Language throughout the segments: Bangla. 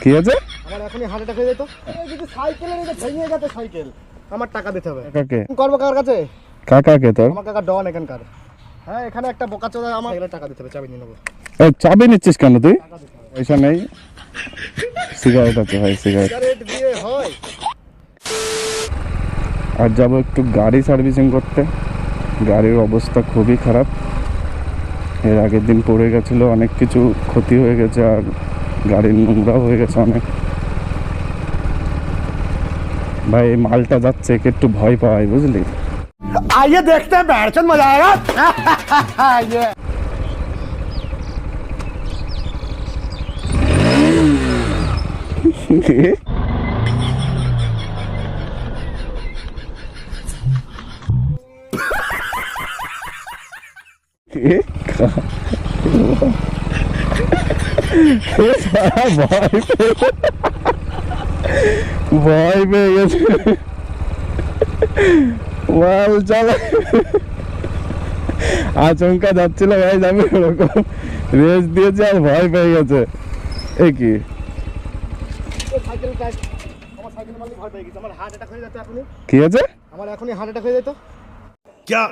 কি আছে? আমার এখনই হার্ট অ্যাটাক হয়ে যেত। যদি সাইকেলে নিতে ভেঙে গেছে সাইকেল, আমার টাকা দিতে হবে। কাকাকে? করবো কার কাছে? কাকাকে তোর? আমার কাকা ডন এখানকার। হ্যাঁ, এখানে একটা বোকাচোদা আমার টাকা দিতে হবে, চাবি নিয়ে নেবো। চাবি নিচ্ছিস কেন তুই? টাকা দিতে হবে। পয়সা নেই। সিগারেট আছে ভাই, সিগারেট। সিগারেট দিয়ে হয়? আর যাবো একটু গাড়ি সার্ভিসিং করতে। গাড়ির অবস্থা খুবই খারাপ। এর আগের দিন পড়ে গেছিলো, অনেক কিছু ক্ষতি হয়ে গেছে, আর গাড়ির নোংরা হয়ে গেছে অনেক। ভাই এই মালটা যাচ্ছে, একে একটু ভয় পাওয়াই, বুঝলি? आइए देखते हैं, बैठ मजा आएगा। ভয় পেয়ে গেছে, মাল চালা আচমকা যাচ্ছিল ভাই, আমি ওরকম রেস দিয়েছি আর ভয় পেয়ে গেছে। এ কি কি আছে? আমার এখনই হার্ট অ্যাটাক হয়ে যেত। क्या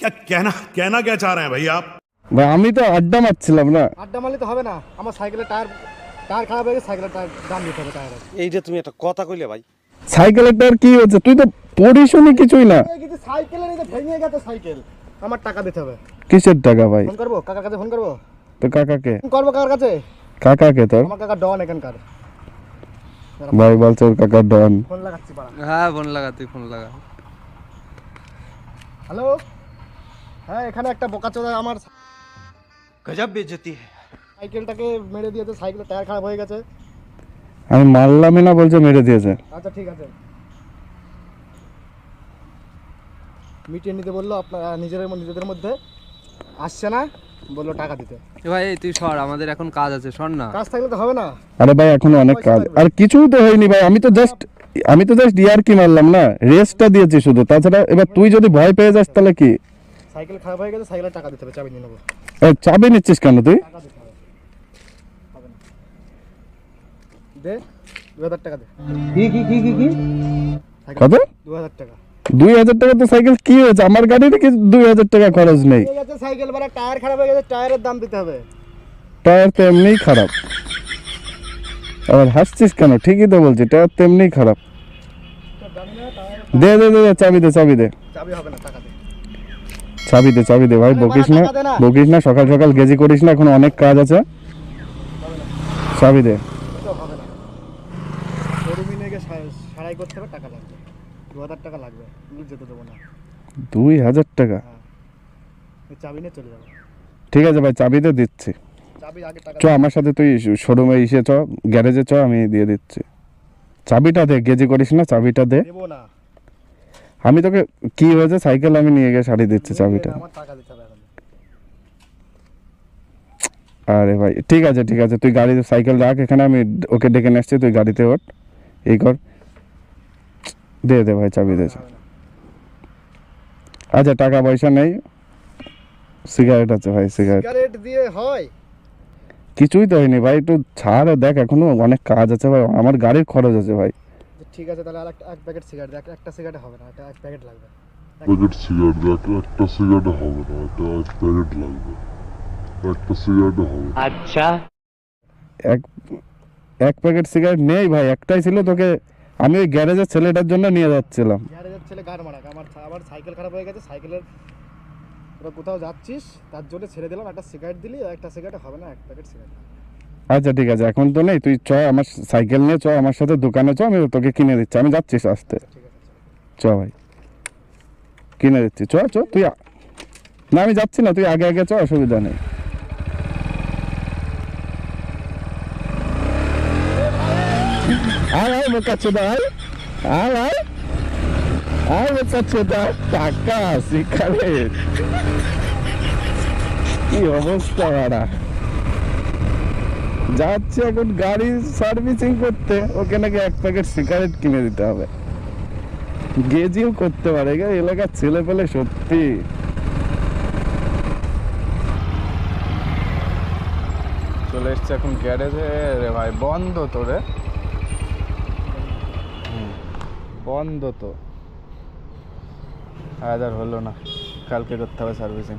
क्या कहना क्या चाह रहे हैं भाई आप? ভাই আমি তো আড্ডা মারছিলাম না। আড্ডা মারলে তো হবে না, আমার সাইকেলের টায়ার খারাপ হয়ে গেছে, সাইকেলের টায়ার দাম দিতে হবে টায়ারের। এই যে তুমি একটা কথা কইলে ভাই, সাইকেলের টায়ার কি হয়েছে? তুই তো পড়িসনি কিছুই না। কিন্তু সাইকেলে নিতে ভেঙে গেছে সাইকেল, আমার টাকা দিতে হবে। কিসের টাকা ভাই? ফোন করবো কাকার কাছে, ফোন করবো। তো কাকাকে? ফোন করবো কাকার কাছে? কাকাকে তোর? আমার কাকা ডন এখানকার। ভাই বলছে ওর কাকা ডন। ফোন লাগাচ্ছি পাড়া। হ্যাঁ ফোন লাগা, তুই ফোন লাগা। হ্যালো, হ্যাঁ এখানে একটা বোকাচোদা আমার গজব বেইজ্জতি है। সাইকেলটাকে মেরে দিয়েছে, সাইকেলের টায়ার খারাপ হয়ে গেছে। আমি মারলামই না, বলছে মেরে দিয়েছে। আচ্ছা ঠিক আছে, মিটিয়ে নিতে বললো, আপনারা নিজেদের মধ্যে আসছে না, বললো টাকা দিতে। ভাই এই তুই সর, আমাদের এখন কাজ আছে, সর না। কাজ থাকলে তো হবে না। আরে ভাই এখনো অনেক কাজ, আর কিছুই তো হয়নি ভাই। আমি তো জাস্ট ইয়ার কি মারলাম না, রেসটা দিয়েছি শুধু। তাছাড়া এবার তুই যদি ভয় পেয়ে যাস তাহলে কি? সাইকেল খারাপ হয়ে গেছে, সাইকেলের টাকা দিতে হবে, চাবি নিয়ে নেবো। চাবি নিচ্ছিস কেন তুই? টাকা দিতে হবে, হবে না। দে 2000 টাকা দে। কত? 2000 টাকা। 2000 টাকা তো সাইকেল কি হয়েছে? আমার গাড়িতে কি 2000 টাকা খরচ নেই? ঠিক আছে, সাইকেল বাড়া টায়ার খারাপ হয়ে গেছে, টায়ারের দাম দিতে হবে। টায়ার তো এমনিই খারাপ, আবার হাসছিস কেন? ঠিকই তো বলছি, টায়ার তো এমনিই খারাপ। দে দে দে দে, চাবি দে, চাবি দে। চাবি হবে না, টাকা দে। চাবি দে ভাই, বকিস না, বকিস না, সকাল সকাল গেজি করিস না, এখন অনেক কাজ আছে। চাবি দে। তো হবে না, শোরুমে নিয়ে গিয়ে সারাই করতে হবে, টাকা লাগবে। 2000 টাকা লাগবে, যেতে দেবো না। 2000 টাকা? এই চাবি নিয়ে চলে যাবো। ঠিক আছে ভাই, চাবি তো দিচ্ছি। চাবি আগে টাকা চ আমার সাথে, তুই শোরুমে এসে চ, গ্যারেজে চ, আমি দিয়ে দিচ্ছি। চাবিটা দে, গেজি করিস না, চাবিটা দে। দেবো না। আমি তোকে কি হয়েছে, সাইকেল আমি নিয়ে গিয়ে সারিয়ে দিচ্ছি, চাবিটা। আমার টাকা দিতে হবে এখন। আরে ভাই ঠিক আছে ঠিক আছে, তুই গাড়িতে সাইকেল রাখ এখানে, আমি ওকে ডেকে নিয়ে আসছি, তুই গাড়িতে ওঠ, এই কর। দে দে ভাই, চাবি দে। আচ্ছা টাকা পয়সা নেই, সিগারেট আছে ভাই, সিগারেট। সিগারেট দিয়ে হয়? কিছুই তো হয়নি ভাই, একটু ছাড়, দেখ এখনো অনেক কাজ আছে ভাই, আমার গাড়ির খরচ আছে ভাই। ঠিক আছে, তাহলে এক প্যাকেট সিগারেট দেখ। একটা সিগারেট হবে না, এটা এক প্যাকেট লাগবে। প্যাকেট সিগারেট দেখ, একটা সিগারেট হবে না, এটা এক প্যাকেট লাগবে, একটা সিগারেট হবে। আচ্ছা, এক প্যাকেট সিগারেট নেই ভাই, একটাই ছিল, তোকে আমি ওই গ্যারেজের ছেলেটার জন্য নিয়ে যাচ্ছিলাম। গ্যারেজের ছেলে গাড় মারা, আমার সাইকেল খারাপ হয়ে গেছে, সাইকেলের তোরা কোথাও যাচ্ছিস, তার জন্য ছেড়ে দিলাম। একটা সিগারেট দিলি, একটা সিগারেট হবে না, এক প্যাকেট সিগারেট। আচ্ছা ঠিক আছে, এখন তো নেই, তুই চ আমার সাইকেল নিয়ে চ, আমার সাথে দোকানে চ, আমি তোকে কিনে দিচ্ছি, আমি যাচ্ছিস আসতে। ঠিক আছে, চ ভাই, কিনে দিচ্ছি, চ চ তুই। না আমি যাচ্ছি না, তুই আগে আগে চ, অসুবিধা নেই। আয় আয় বোকাচ্ছোদা, আয় আয় আয় বোকাচ্ছোদা, টাকা সিগারেট, কি অবস্থা বাড়া। যাচ্ছে এখন গাড়ি সার্ভিসিং করতে, ওকে নাকি এক প্যাকেট সিগারেট কিনে দিতে হবে। গেজিও করতে পারে এলাকার ছেলে পেলে, সত্যি। চলে এসছে এখন গ্যারেজে। রে ভাই বন্ধ তো রে, বন্ধ তো, আজ আর হলো না, কালকে করতে হবে সার্ভিসিং।